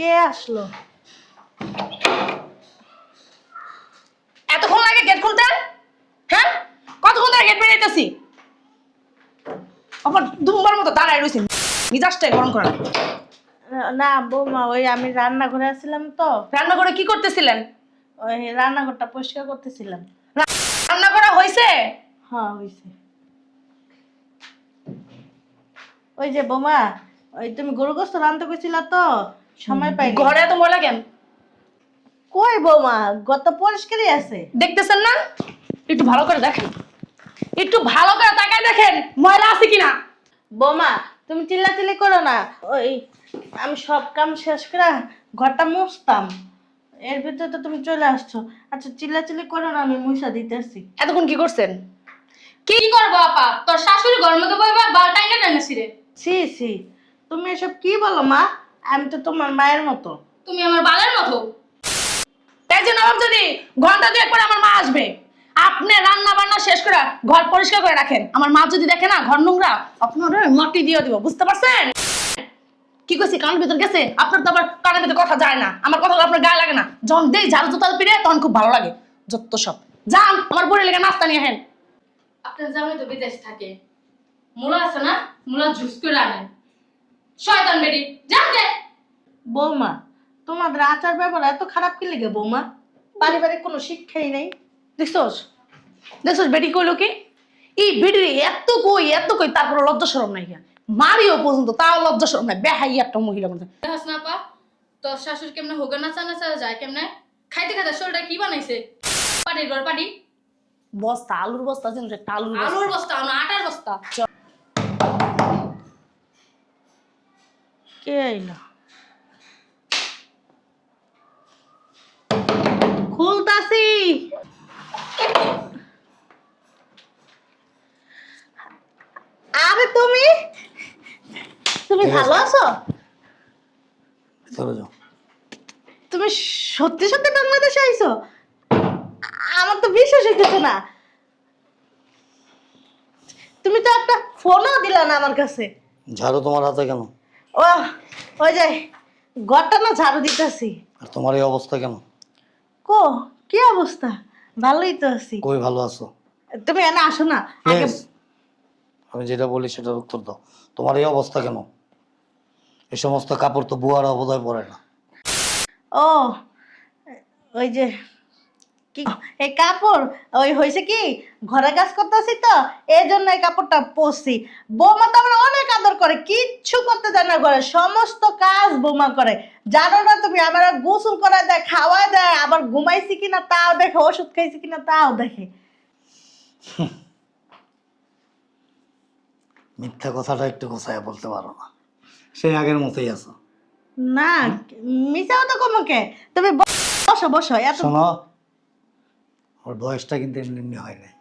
কে আসলো? এতক্ষণ লাগে গেট খুলতে? হ্যাঁ, কতক্ষণ ধরে গেট বেরাইতেছি? আবার দুম্বার মতো দাঁড়ায় রয়েছে, মিজাজটাই গরম করা। না বৌমা, ওই আমি রান্নাঘরে আসছিলাম তো। রান্না করে কি করতেছিলেন? ওই রান্নাঘরটা পরিষ্কার করতেছিলাম। রান্না করা হয়েছে? হ্যাঁ হয়েছে। ওই যে বৌমা, ওই তুমি গরু গোস্ত রান্না করছিলা তো, সময় পাই ঘরে এত ময়লা কেন? কই বৌমা, গত পরিষ্কারই আছে। দেখতেছেন না? একটু ভালো করে দেখেন, একটু ভালো করে তাকায় দেখেন ময়লা আছে কিনা। বৌমা তুমি চিল্লাচিল্লি করো না। ওই আমি সব কাম শেষ করে ঘরটা মুছতাম, এর ভিতরে তো তুমি চলে আসছো। আচ্ছা চিল্লাচিল্লি করো না, আমি মুছা দিতেছি। এতক্ষণ কি করছেন? কি করবো আপা, তোর শাশুড়ি ঘর মধ্যে বইবা বালটাইনা টানেছি রে। ছি ছি, তুমি এসব কি বলো মা? আমি তো তোমার মায়ের মতো। তুমি আমার বালের মতো। তাই যে নবাব যদি ঘন্টা দুয়েক পরে আমার মা আসবে, আপনি রান্না বান্না শেষ করে ঘর পরিষ্কার করে রাখেন। আমার মা যদি দেখে না ঘর নোংরা, আপনার মাটি দিয়ে দিব, বুঝতে পারছেন? কি কইছি কানের ভিতর গেছে? আপনার তো আবার কানের ভিতর কথা যায় না, আমার কথা আপনার গায়ে লাগে না। যখন দেই ঝাড়ু জোতাল পিড়ে তখন খুব ভালো লাগে। যত সব যান, আমার বড়ি লেগে নাস্তা নিয়ে হেন। আপনার জামাই তো বিদেশ থাকে, মুলা আছে না, মুলা জুস করে আনেন। শয়তান বেরি জানতে। বৌমা তোমাদের আচার ব্যবহার এত খারাপ কি লেগে বৌমা? পারিবারিক কোনো শিক্ষাই নেই। দেখছোস দেখছোস বেটি কইলো কি? এই বেটি এত কই তারপর লজ্জা শরম নাই। মারিও পর্যন্ত তাও লজ্জা শরম নাই, বেহাই একটা মহিলা মধ্যে। দেখাস না আপা, তোর শাশুড়ি কেমনে হোগা নাচা নাচা যায়, কেমনে খাইতে খাইতে শরীরটা কি বানাইছে। পাটির ঘর পাটি, বস্তা আলুর বস্তা আছে না, একটা আলুর বস্তা। আলুর বস্তা না আটার বস্তা। কে আইলো? খুলতাছি। আরে তুমি তুমি ভালো আছো? চলে যাও। তুমি সত্যি সত্যি বাংলাদেশে আইছো? আমার তো বিশ্বাস হইতেছে না। তুমি তো একটা ফোনও দিলা না আমার কাছে। ঝাড়ু তোমার হাতে কেন? ও ওই যে ঘরটা না ঝাড়ু দিতেছি। আর তোমার এই অবস্থা কেন? কো কি অবস্থা? ভালোই তো আছি। কই ভালো আছো? তুমি এনে আসো না আগে। Please, আমি যেটা বলি সেটার উত্তর দাও। তোমার এই অবস্থা কেন? এই সমস্ত কাপড় তো বুয়ারা বোধহয় পরে না। ও ওই যে কি এই কাপড়, ওই হয়েছে কি ঘরে কাজ করতেছি তো এই জন্য এই কাপড়টা পরছি। বৌমা তো আমার অনেক আদর করে, কিচ্ছু করতে দেয় না, ঘরে সমস্ত কাজ বৌমা করে। জানো না তুমি, আমার গোসল করা দেয়, খাওয়া দেয়, আবার ঘুমাইছি কিনা তাও দেখে, ওষুধ খাইছি কিনা তাও দেখে। মিথ্যা কথাটা একটু গোছায় বলতে পারো না, সেই আগের মতোই আছো। না মিশাও তো কমকে। তুমি বসো বসো। এত শোনো, ওর বয়সটা কিন্তু এমনি এমনি হয় নাই।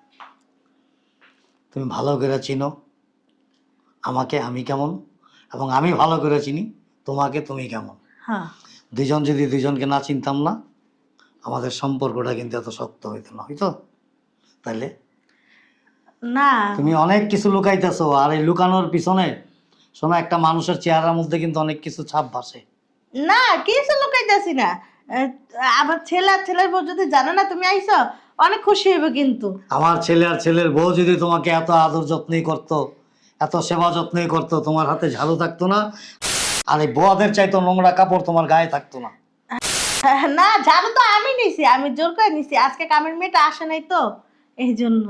তুমি ভালো করে চিনো আমাকে আমি কেমন, এবং আমি ভালো করে চিনি তোমাকে তুমি কেমন। হ্যাঁ দুজন যদি দুজনকে না চিনতাম না, আমাদের সম্পর্কটা কিন্তু এত শক্ত হইতো না, হইতো? তাইলে না তুমি অনেক কিছু লুকাইতেছো, আর এই লুকানোর পিছনে শোনো, একটা মানুষের চেহারার মধ্যে কিন্তু অনেক কিছু ছাপ ভাসে। না কিছু লুকাইতেছি না। আবার ছেলে আর ছেলের বউ যদি জানে না তুমি আইছো, অনেক খুশি হইবে কিন্তু। আমার ছেলে আর ছেলের বউ যদি তোমাকে এত আদর যত্নই করতো, এত সেবা যত্নই করতো, তোমার হাতে ঝাড়ু থাকতো না, আর এই বউদের চাইতো নোংরা কাপড় তোমার গায়ে থাকতো না। না ঝাড়ু তো আমি নিছি, আমি জোর করে নিছি, আজকে কামের মেয়েটা আসে নাই তো এই জন্য।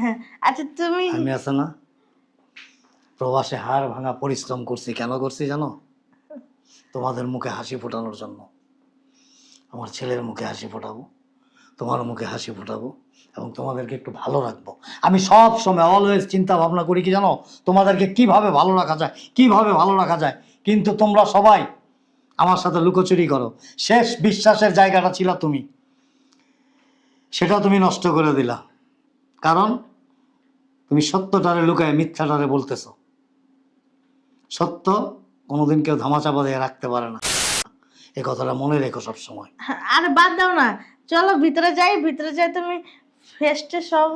হ্যাঁ, আচ্ছা তুমি আমি আছে না প্রবাসে হাড় ভাঙা পরিশ্রম করছি, কেন করছি জানো? তোমাদের মুখে হাসি ফোটানোর জন্য। আমার ছেলের মুখে হাসি ফোটাবো, তোমার মুখে হাসি ফোটাবো, এবং তোমাদেরকে একটু ভালো রাখবো। আমি সব সময় অলওয়েজ চিন্তা ভাবনা করি কি জানো, তোমাদেরকে কিভাবে ভালো রাখা যায়, কিভাবে ভালো রাখা যায়। কিন্তু তোমরা সবাই আমার সাথে লুকোচুরি করো। শেষ বিশ্বাসের জায়গাটা ছিল তুমি, সেটা তুমি নষ্ট করে দিলা। কারণ তুমি সত্যটারে লুকায় মিথ্যাটারে বলতেছো। সত্য কোনোদিন কেউ ধামাচাপা দিয়ে রাখতে পারে না, এই কথাটা মনে রেখো সব সময়। আরে বাদ দাও না, চলো ভিতরে যাই, ভিতরে যাই। তুমি ফেস্টে সব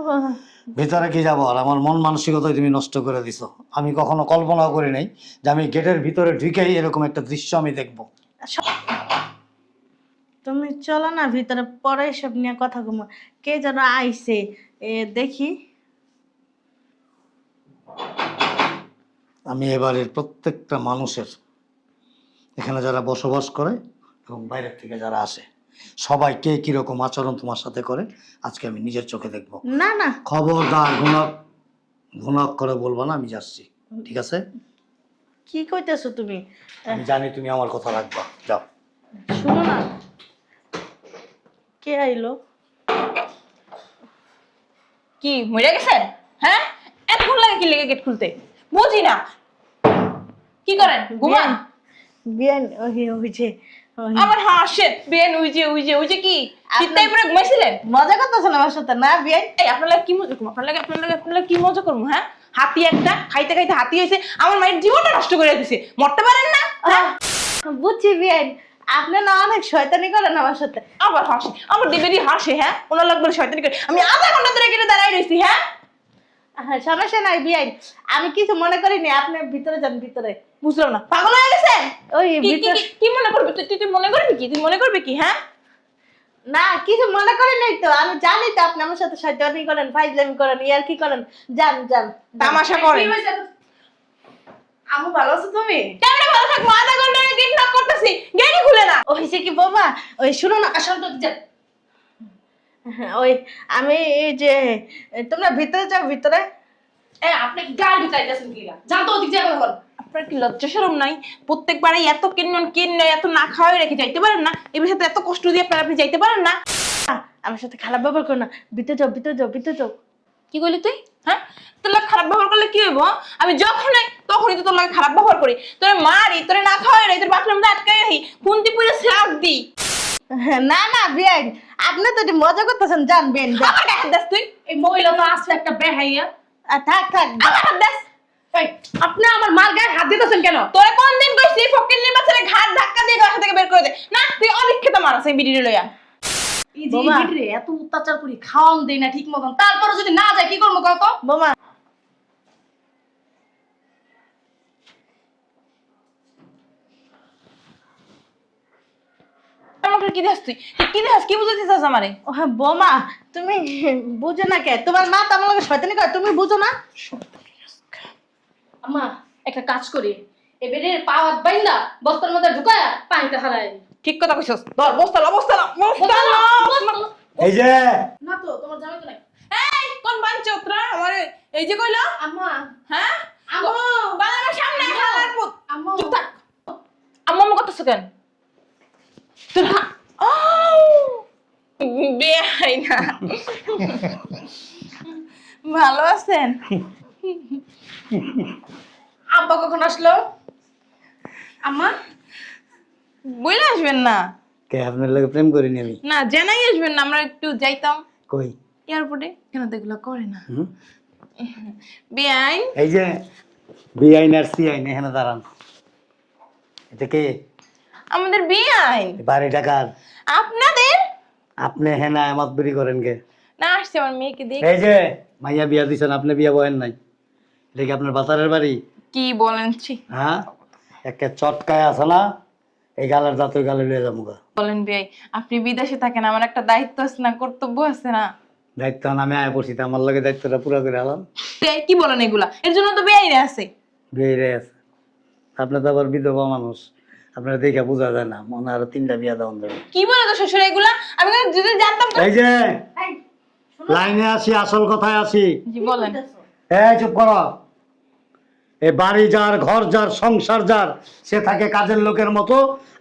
ভিতরে কি যাবো, আর আমার মন মানসিকতাই তুমি নষ্ট করে দিছো। আমি কখনো কল্পনাও করি নাই যে আমি গেটের ভিতরে ঢুকেই এরকম একটা দৃশ্য আমি দেখবো। তুমি চলো না ভিতরে, পরে এসব নিয়ে কথা কমো। কে যেন আইছে, দেখি। আমি এবারের প্রত্যেকটা মানুষের, এখানে যারা বসবাস করে এবং বাইরের থেকে যারা আসে, সবাই কে কিরকম আচরণ তোমার সাথে করে আজকে আমি নিজের চোখে দেখবো। না না, খবরদার ঘুণক ঘুণক করে বলবো না, আমি যাচ্ছি, ঠিক আছে? কি কইতেছো তুমি? আমি জানি তুমি আমার কথা রাখবা, যাও। শুনো না, কে আইলো? কি মরে গেছেন? হ্যাঁ, এতক্ষণ লাগে কি লেগে গেট খুলতে? বুঝি না। কি করেন? ঘুমান? বিয়ান ওই যে আমার হাসে বেন ওই যে কি চিত্তাই পুরো ঘুমাইছিলেন? মজা করতেছেন আমার সাথে না বিয়ান? এই আপনারা কি মজা করবো? আপনারা কি মজা করবো? হ্যাঁ, হাতি একটা খাইতে খাইতে হাতি হয়েছে, আমার মায়ের জীবনটা নষ্ট করে দিছে। মরতে পারেন না? হ্যাঁ? বুঝছি বিয়ান, আপনি না অনেক শয়তানি করেন আমার সাথে। আবার হাসে, আমার দেবেরই হাসে। হ্যাঁ, ওনার লাগবে শয়তানি করে। আমি আধা ঘন্টা ধরে এখানে দাঁড়াই রয়েছি। হ্যাঁ, হ্যাঁ, সমস্যা নাই বিয়ান, আমি কিছু মনে করিনি। আপনি ভিতরে যান, ভিতরে। বুঝলাম না, পাগল হয়ে গেছেন? ওই কি- কি- ভিতরে কি- কি মনে করবে? তুই মনে করবি কি? তুই মনে করবি কি? হ্যাঁ, না, কিছু মনে করিনি তো। আমি জানি তো আপনি আমার সাথে শয়তানি করেন, ফাইজলামি করেন, ইয়ার কি করেন। যান যান। তামাশা করেন। আমু ভালো আছো তুমি? কেমনে ভালো থাকবো? আধা ঘন্টা গেট নক করতেছি, গেটই খুলে না। হয়েছে কি বাবা, ওই শুনো না, আসলে তো যান। হ্যাঁ, ওই আমি এই যে তোমরা ভিতরে যাও, ভিতরে। আপনি গাল ঢুকাইতেছেন কি গা? যান তো ওদিক যাবে বল। আপনার কি লজ্জা শরম নাই? প্রত্যেকবারই এত কিনে এত না খাওয়াই রেখে যাইতে পারেন না? এবার সাথে এত কষ্ট দিয়ে আপনি যাইতে পারেন না? আমার সাথে খারাপ ব্যবহার করো না, ভিতরে যাও, ভিতরে যাও, ভিতরে যাও। কি বলি তুই? হ্যাঁ, তোর লাগে খারাপ ব্যবহার করলে কি হইব? আমি যখন তখনই তো তোর লাগে খারাপ ব্যবহার করি, তোরে মারি, তোরে না খাওয়াই রে, তোর বাথরুমে আটকাই রাখি, খুন্তি পুরে স্যাপ দি। না না বিয়ান, আপনি তো এটি মজা করতেছেন। যান বিয়ান, যান। আমার কাছে দেখ তুই। এই মহিলা তো আসছে একটা বেহাইয়া। থাক থাক। আমার হাত দেখ। এই আপনি আমার মার গায়ে হাত দিতেছেন কেন? তোরে কোন দিন কইছি ফকিন্নির বাচ্চারে ঘাট ধাক্কা দিয়ে বাসা থেকে বের করে দে? না, তুই অলিখিত মারাস এই বিড়ি লইয়া। এই যে বোমা। ভিড়ে এত অত্যাচার করি, খাওয়ান দেই না ঠিক মতন, তারপরে যদি না যায় কি করবো কত? বোমা, আমাকে কি দেখাস তুই? কি দেখাস? কি বুঝাতে চাস আমারে? ও হ্যাঁ বোমা, তুমি বুঝো না কে? তোমার মা তো আমার লগে শয়তানি করে, তুমি বুঝো না? আম্মা একটা কাজ করি, এবারে পাওয়াত বাইন্দা বস্তার মধ্যে ঢুকায়া পানিতে হারাই। ঠিক কথা কইছস। ধর বস্তা ল। এই যে না তো তোমার জামাই তো নাই। এই কোন বাঞ্চোতরা আমারে এই যে কইলো? আম্মা, হ্যাঁ? আম্মু, বাজারের সামনে হালার পুত। আম্মু, চুপ থাক। আম্মু আম্মু করতেছ কেন? তোর বেহাই না। ভালো আছেন? আব্বা কখন আসলো? আম্মা, বইলে আসবেন না? কে আপনার লোকে প্রেম করিনি আমি? না, জানাই আসবেন না, আমরা একটু যাইতাম কই? এয়ারপোর্টে। কেন তো এগুলো করে না? হুম? বেআইন। এই যে বিআইন আর সিআইন এখানে দাঁড়ান। এটা কে? আমাদের বেআইন। বাড়ি টাকার আপনাদের? আপনি হেনা আমাত বিড়ি করেন কে? না, আসছে আমার মেয়েকে দেখ। এই যে মাইয়া বিয়া দিছেন, আপনি বিয়া বয়েন নাই, এটা কি আপনার বাতারের বাড়ি? কি বলেন? ছি, হ্যাঁ, একে চটকায় আছে না, এই গালের দাঁত ওই গালে লয়ে যাবো গা। বলেন বেআই, আপনি বিদেশে থাকেন, আমার একটা দায়িত্ব আছে না, কর্তব্য আছে না? দায়িত্ব আমি আয় পড়ছি, তা আমার লগে দায়িত্বটা পুরা করে আলাম। বেআই কি বলেন এগুলা? এর জন্য তো বেআইনে আছে। বিয়ে আছে, আপনি তো আবার বিধবা মানুষ, আপনার দেখে বোঝা যায় না, মনে হয় আরো 3টা বিয়া দেওয়ান যাবে। কি বলে তো শ্বশুর এগুলা? আমি কিন্তু যদি জানতাম তো। এই যে এই, লাইনে আসি, আসল কথায় আসি। জি বলেন। এই চুপ করো। এই বাড়ি যার, ঘর যার, সংসার যার, সে থাকে কাজের লোকের মতো,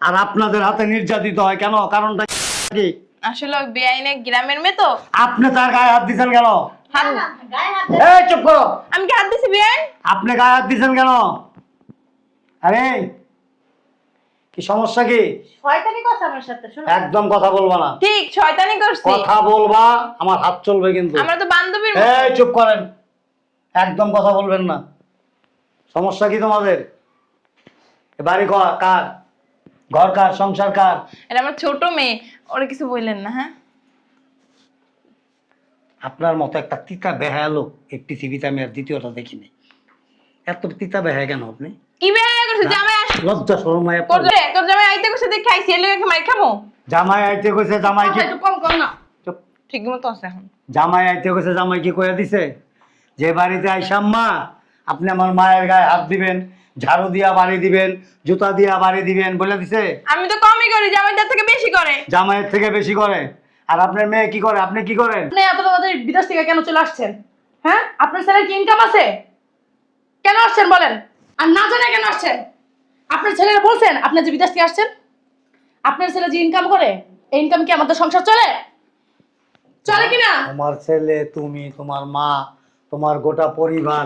আর আপনাদের হাতে নির্যাতিত হয় কেন? কারণটা কি? আসলে ওই বেআইনে গ্রামের মেয়ে তো। আপনি তার গায়ে হাত দিচ্ছেন কেন? হাত না, গায়ে হাত এই চুপ করো। আমি কি হাত দিছি বেআইন? আপনি গায়ে হাত দিচ্ছেন কেন? আরে কি সমস্যা কি? শয়তানি কথা আমার সাথে, শোনো। একদম কথা বলবা না। ঠিক শয়তানি করছি। কথা বলবা, আমার হাত চলবে কিন্তু। আমরা তো বান্ধবীর মতো। এই চুপ করেন, একদম কথা বলবেন না। সমস্যা কি তোমাদের? এ বাড়ি কার? ঘর কার? সংসার কার? এটা আমার ছোট মেয়ে, ওরা কিছু বললেন না। হ্যাঁ, আপনার মতো একটা তিতা বেহায়া লোক এই পৃথিবীতে আমি আর দ্বিতীয়টা দেখিনি। এত তিতা বেহায়া কেন আপনি? কি বেয়া করছিস জামাই লজ্জা শরম নাই তোর আপনার? তোর জামাই আইতে কইছে দেখ খাইছি এর লাগি মাই খামো জামাই আইতে কইছে জামাই কি একটু কম কম না। চুপ। ঠিক মতো আছে এখন জামাই আইতে কইছে জামাই কি কইয়া দিছে যে বাড়িতে আইসাম মা আপনি আমার মায়ের গায়ে হাত দিবেন, ঝাড়ু দিয়া বাড়ি দিবেন, জুতা দিয়া বাড়ি দিবেন বলে দিছে? আমি তো কমই করি জামাই তার থেকে বেশি করে জামাইয়ের থেকে বেশি করে। আর আপনার মেয়ে কি করে? আপনি কি করেন? আপনি এত তাড়াতাড়ি বিদেশ থেকে কেন চলে আসছেন? হ্যাঁ, আপনার ছেলের কি ইনকাম আছে? কেন আসছেন বলেন? আর না জানে কেন আসছেন? আপনার ছেলেরা বলছেন আপনি যে বিদেশ থেকে আসছেন? আপনার ছেলে যে ইনকাম করে, এই ইনকাম কি আমাদের সংসার চলে? চলে কিনা? তোমার ছেলে, তুমি, তোমার মা, তোমার গোটা পরিবার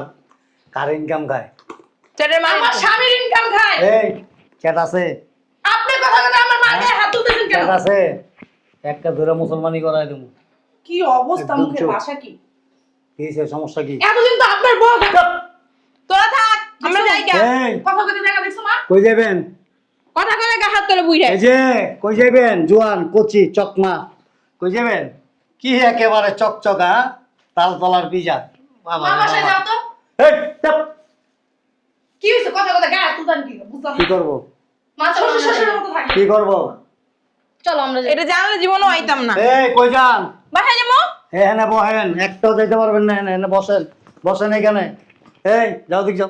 কার ইনকাম খায়? ছেলের মা আমার স্বামীর ইনকাম খায়। এই ক্যাট আছে? আপনি কথা কথা আমার মার গায়ে হাত তুলতেছেন কেন? ক্যাট আছে? একটা ধরে মুসলমানি করাই দেবো। কি অবস্থা, একদম মুখের চুপ। ভাষা কি? কি হইছে? সমস্যা কি? এতদিন তো আপনার বউ তোরা থাক আমরা যাই কা এই কথা কথা দেখা দেখছো মা? কই যাবেন? কথা কলে গা হাত তোলে বুইরা এই যে কই যাবেন? জোয়ান কচি চকমা কই যাবেন? কি একেবারে চকচকা তালতলার পিজা। বাবা মা রে বাসায় বাবা। যাও তো। এই, চাপ। কি হইছে? কথা কথা গায়ে হাত তুলতেন কি? বুঝলাম কি না। করব? মা শ্বশুর শ্বশুরের মতো থাকে। কি করব? চলো আমরা যাই। এটা জানলে জীবনও আইতাম না এই কই যান? বাসায় যাবো এখানে বহেন, একটাও যাইতে পারবেন না। এখানে বসেন, বসেন এখানে। এই যাও দিক যাও,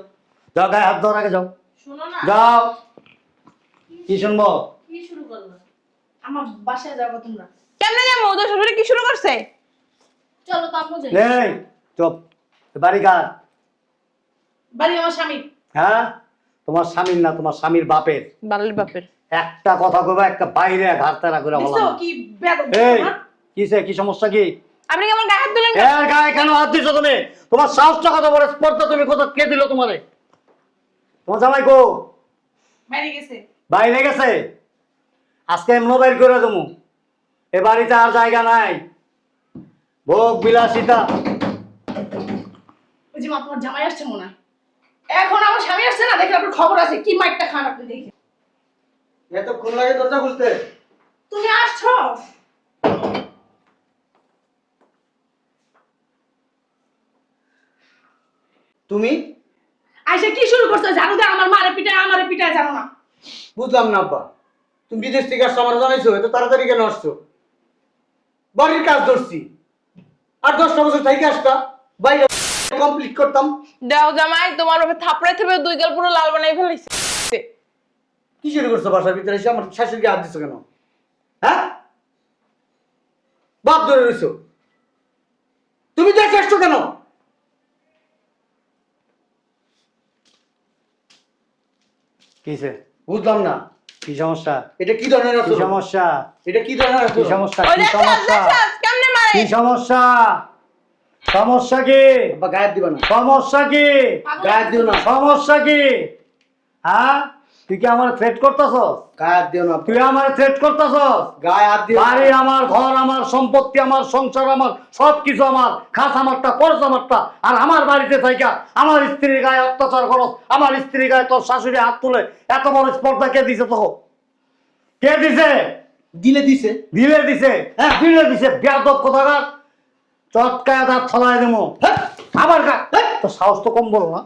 যাও গায়ে হাত ধর আগে যাও, শোনো না, যাও। কি শুনবো? কি শুরু করলা? আমার বাসায় যাবো তোমরা। কেমনে যাবো তোর শ্বশুরে কি শুরু করছে চলো তো আমরা যাই। এই চুপ। বাড়ি কার? বাড়ি আমার স্বামী। হ্যাঁ, তোমার স্বামীর না, তোমার স্বামীর বাপের। বালের বাপের একটা কথা কইবা, একটা বাইরে ঘাট তারা করে দেখছো বললাম। কি বেয়াদব এই না? কিসে, কি সমস্যা কি? আপনি কেমন গায়ে হাত তুলেন এর গায়ে কেন হাত দিছো তুমি? তোমার সাহসটা কত বড়? স্পর্ধা তুমি কোথা কে দিল তোমারে? তোমার জামাই কো? বাইরে গেছে। বাইরে গেছে। আজকে এমন বাইর করে দেবো, এ বাড়িতে আর জায়গা নাই। ভোগ বিলাসিতা। ওই যে মা, তোমার জামাই আসছে মনে হয়। এখন আমার স্বামী আসছে না, দেখলে আপনার খবর আছে কি মাইকটা খান আপনি দেখে। এতক্ষণ লাগে দরজা খুলতে? তুমি আসছো? তুমি? আইসা কি শুরু করছো? জানো তো আমার মারে পিটায়, আমারে পিটায়, জানো না? বুঝলাম না আব্বা, তুমি বিদেশ থেকে আসছো আমার জানাইছো, এত তাড়াতাড়ি কেন আসছো? বাড়ির কাজ ধরছি, আর 10টা বছর থেকে আসতা বাইরে কমপ্লিট করতাম। দাও জামাই তোমার বাপে থাপড়াই থাপড়ে দুই গাল পুরো লাল বানাই ফেলাইছে কি শুরু করছো বাসার ভিতরে এসে? আমার শাশুড়িকে হাত দিছো কেন? হ্যাঁ, বাপ ধরে রইছো। তুমি দেখে আসছো কেন? কিসে? বুঝলাম না, কি সমস্যা? এটা কি ধরনের কি আচরণ? সমস্যা? এটা কি ধরনের কি আচরণ? সমস্যা? ওই কি দেখছাস সমস্যা? দেখছাস কেমনে মারে কি সমস্যা? সমস্যা কি? আব্বা গায়ে দিবা না, সমস্যা কি? গায়ে দিও না, সমস্যা কি? হ্যাঁ, তুই কি আমার থ্রেট করতেছস? গায়ে হাত দিও না, তুই আমার থ্রেট করতেছস? গায়ে হাত দিও না। বাড়ি আমার, ঘর আমার, সম্পত্তি আমার, সংসার আমার, সবকিছু আমার, খাস আমারটা, খরচ আমারটা। আর আমার বাড়িতে থাইকা আমার স্ত্রীর গায়ে অত্যাচার করস, আমার স্ত্রীর গায়ে তোর শাশুড়ি হাত তুলে এত বড় স্পর্ধা কে দিছে তোকে? কে দিছে? দিলে দিছে। দিলে দিছে? হ্যাঁ দিলে দিছে। বেয়াদব কোথাকার, চটকায় তার থলায় দেবো। হ্যাঁ, আবার তোর সাহস তো কম বলো না,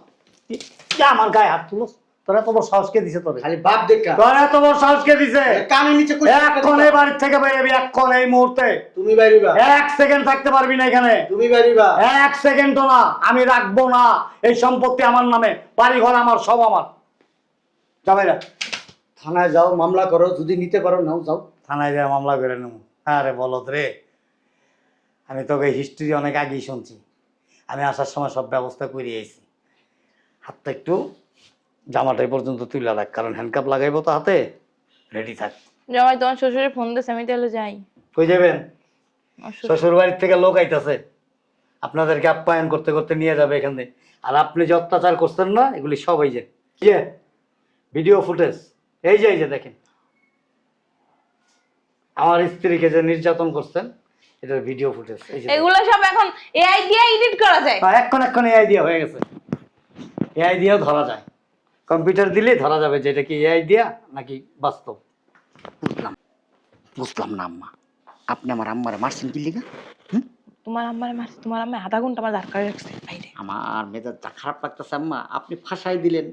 কি আমার গায়ে হাত তুলোস? তোর এত বড় সাহস কে দিছে তোরে? খালি বাপ দেখা তোর এত বড় সাহস কে দিছে? কানে নিচে করে এখন এই বাড়ির থেকে বেরোবি, এখন এই মুহূর্তে। তুমি বাইরিবা, 1 সেকেন্ড থাকতে পারবি না এখানে। তুমি বাইরিবা। 1 সেকেন্ডও না, আমি রাখবো না। এই সম্পত্তি আমার নামে, বাড়ি ঘর আমার, সব আমার। যা বাইরা। থানায় যাও, মামলা করো, যদি নিতে পারো নাও, যাও। থানায় যায় মামলা করে নেব? আরে বলত রে, আমি তোকে হিস্ট্রি অনেক আগেই শুনছি। আমি আসার সময় সব ব্যবস্থা করে আইছি। হাতটা একটু জামাটাই পর্যন্ত তুলে রাখ, কারণ হ্যান্ডকাপ লাগাইবো তো হাতে। রেডি থাক। জামাই তোমার শ্বশুরে ফোন দিছে আমি তাহলে যাই কই যাবেন? আমার শ্বশুর- শ্বশুর বাড়ির থেকে লোক আইতাছে, আপনাদেরকে আপ্যায়ন করতে করতে নিয়ে যাবে এখানে। আর আপনি যে অত্যাচার করছেন না, এগুলি সব এই যে ভিডিও ফুটেজ, এই যে দেখেন আমার স্ত্রীকে যে নির্যাতন করছেন, এটার ভিডিও ফুটেজ। এই যে এগুলো সব এখন এআই দিয়ে এডিট করা যায় এখন এআই দিয়া হয়ে গেছে। এআই দিয়েও ধরা যায়, কম্পিউটার দিলেই ধরা যাবে যে এটা কি এআই দিয়া নাকি বাস্তব। বুঝলাম না আম্মা, আপনি আমার আম্মারে মারছেন কি লিগা? তোমার আম্মারে মারছে, তোমার আম্মা আধা ঘন্টা আমার দাঁড় করে রাখছে বাইরে। আমার মেজাজটা খারাপ লাগতেছে আম্মা, আপনি ফাঁসাই দিলেন।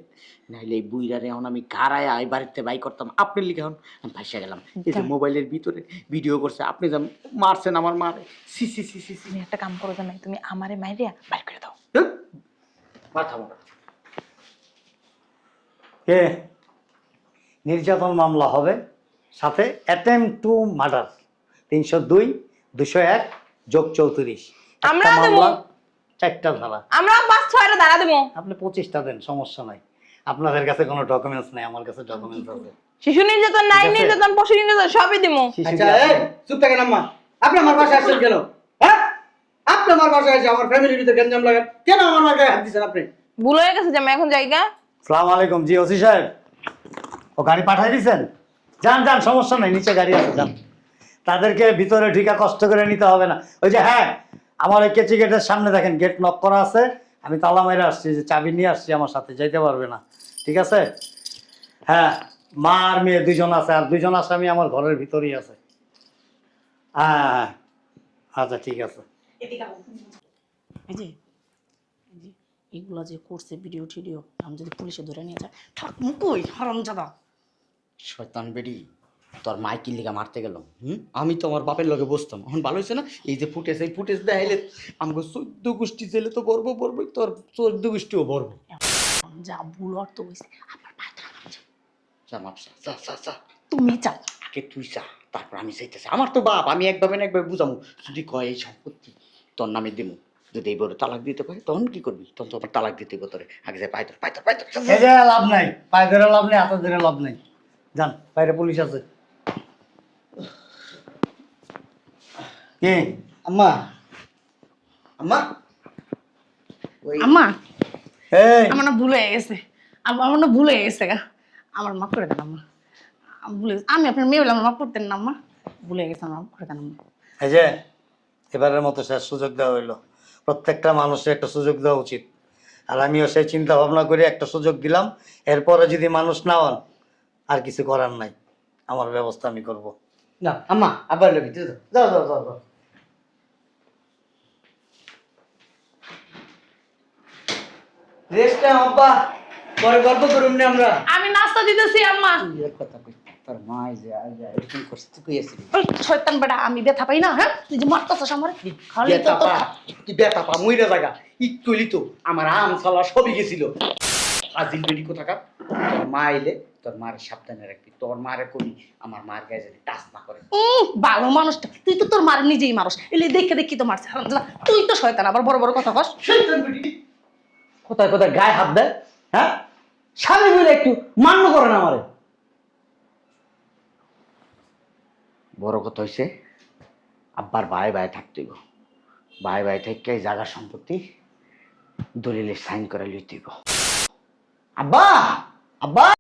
নাইলে এই বুইরারে এখন আমি গাড়ায় এই বাড়িতে বাই করতাম, আপনি লিখে এখন আমি ফাঁসে গেলাম। এই যে মোবাইলের ভিতরে ভিডিও করছে, আপনি যা মারছেন আমার মারে, সি সি সি সি সি। তুমি একটা কাম করো জামাই, তুমি আমারে মাইরিয়া বাইর করে দাও। মাথা মোটা। কে নির্যাতন মামলা হবে, সাথে অ্যাটেম্প টু মার্ডার 302, 201 যোগ 34। আমরা একটা দেবো। মামলা, 4টা ধারা। আমরা 5-6টা দাঁড়া দেবো। আপনি 25টা দেন, সমস্যা নাই। আপনাদের কাছে কোনো ডকুমেন্টস নাই, আমার কাছে ডকুমেন্টস আছে। শিশু নির্যাতন, নারী ঠিক আছে। নির্যাতন, পশু নির্যাতন সবই দিবো। শিশু আচ্ছা কি এই আপনি- চুপ থাকেন আম্মা, আপনি আমার বাসায় আসছেন কেন? হ্যাঁ, আপনি আমার বাসায় এসে আমার ফ্যামিলির ভিতরে গঞ্জাম লাগান কেন? আমার মাকে হাত দিচ্ছেন আপনি? ভুল হয়ে গেছে জামাই, এখন জায়গা। সালাম আলাইকুম। জি ওসি সাহেব, ও গাড়ি পাঠাই দিয়েছেন? যান যান, সমস্যা নাই, নিচে গাড়ি আছে, যান। তাদেরকে ভিতরে ঢুকা কষ্ট করে নিতে হবে না। ওই যে হ্যাঁ, আমার ওই কেচি গেটের সামনে দেখেন গেট নক করা আছে, আমি তালা মেরে আসছি, যে চাবি নিয়ে আসছি, আমার সাথে যাইতে পারবে না, ঠিক আছে? হ্যাঁ, মা আর মেয়ে 2জন আছে, আর 2জন আসামি আমার ঘরের ভিতরেই আছে। হ্যাঁ হ্যাঁ, আচ্ছা ঠিক আছে। এই যে এই যে এগুলা যে করছে ভিডিও টিডিও, আমি যদি পুলিশে ধরে নিয়ে যায়, থাকবো কই হারামজাদা। শয়তান বেডি, তোর মাইকির লিগা মারতে গেল। আমি তো আমার বাপের লগে বসতাম, এখন ভালো হয়েছে না? এই যে ফুটেজ, এই ফুটেজ দেখাইলে আমাকে 14 গোষ্ঠী ছেলে তো বর্ব বর্বই, তোর 14 গোষ্ঠীও বর্ব। যা ভুল অর্থ হয়েছে আপনার পায়ে ধরে নাম যাও। যা মাপসা, যা যা যা। তুমি যাও। আগে তুই যা, তারপর আমি চাইতেছি। আমার তো বাপ, আমি একভাবে না একভাবে বুঝামু। যদি কয় এই সম্পত্তি তোর নামে দিমু, যদি এই বড় তালাক দিতে পারে, তখন কি করবি? তখন তো আবার তালাক দিতে হবে তোরে। আগে যাই পাইতর পাইতর পাইতর। এই যে লাভ নাই, পায়ে ধরে লাভ নেই, হাতে ধরে লাভ নেই, যান, বাইরে পুলিশ আছে। কি আম্মা, আম্মা, ওই আম্মা, এই আমার না ভুল হয়ে গেছে, আমার না ভুল হয়ে গেছে গা, আমার মাফ করে দেন আম্মা। আমি ভুলে গেছি, আমি আপনার মেয়ে হলে আমার মাফ করতেন না আম্মা, ভুলে গেছে, আমার মাফ করে দেন আম্মা। এই যে এবারের মতো শেষ সুযোগ দেওয়া হইলো, প্রত্যেকটা মানুষের একটা সুযোগ দেওয়া উচিত। আর আমিও সেই চিন্তা ভাবনা করে একটা সুযোগ দিলাম। এরপরে যদি মানুষ না হন, আর কিছু করার নাই, আমার ব্যবস্থা আমি করব। না আম্মা, আবার লবি তুই যাও যাও যাও যাও। রেস্ট নাও আব্বা, পরে গল্প করুন না আমরা। আমি নাস্তা দিতেছি আম্মা। তুই এক কথা কই, তোর মা এই যে এরকম করছে, তুই কই আসছিলি? ওই শয়তান বেটা, আমি ব্যথা পাই না? হ্যাঁ, তুই যে মারতেছিস আমার, খালি তো বেতা পা, কি বেতা পা মইরা জায়গা একটু হইলি তো আমার আম সালা সবই গেছিল। ফাজিল বেডি কোথাকার। তোর মা আইলে তোর মার সাবধানে রাখবি, তোর মারে কবি আমার মার গায়ে যদি টাচ না করে। ভালো মানুষটা, তুই তো তোর মার নিজেই মারস, এলে দেখে দেখি তো মারছে হারামজাদা। তুই তো শয়তান, আবার বড় বড় কথা কস। শয়তান বেটি, কোথায় কোথায় গায়ে হাত দেয়? হ্যাঁ, স্বামী বলে একটু মান্য করে না আমারে। বড় কথা হইছে আব্বার ভাই ভাই থাকতেইব, ভাই ভাই থেকে এই জায়গা সম্পত্তি দলিলে সাইন করে লইতেইব। আব্বা, আব্বা।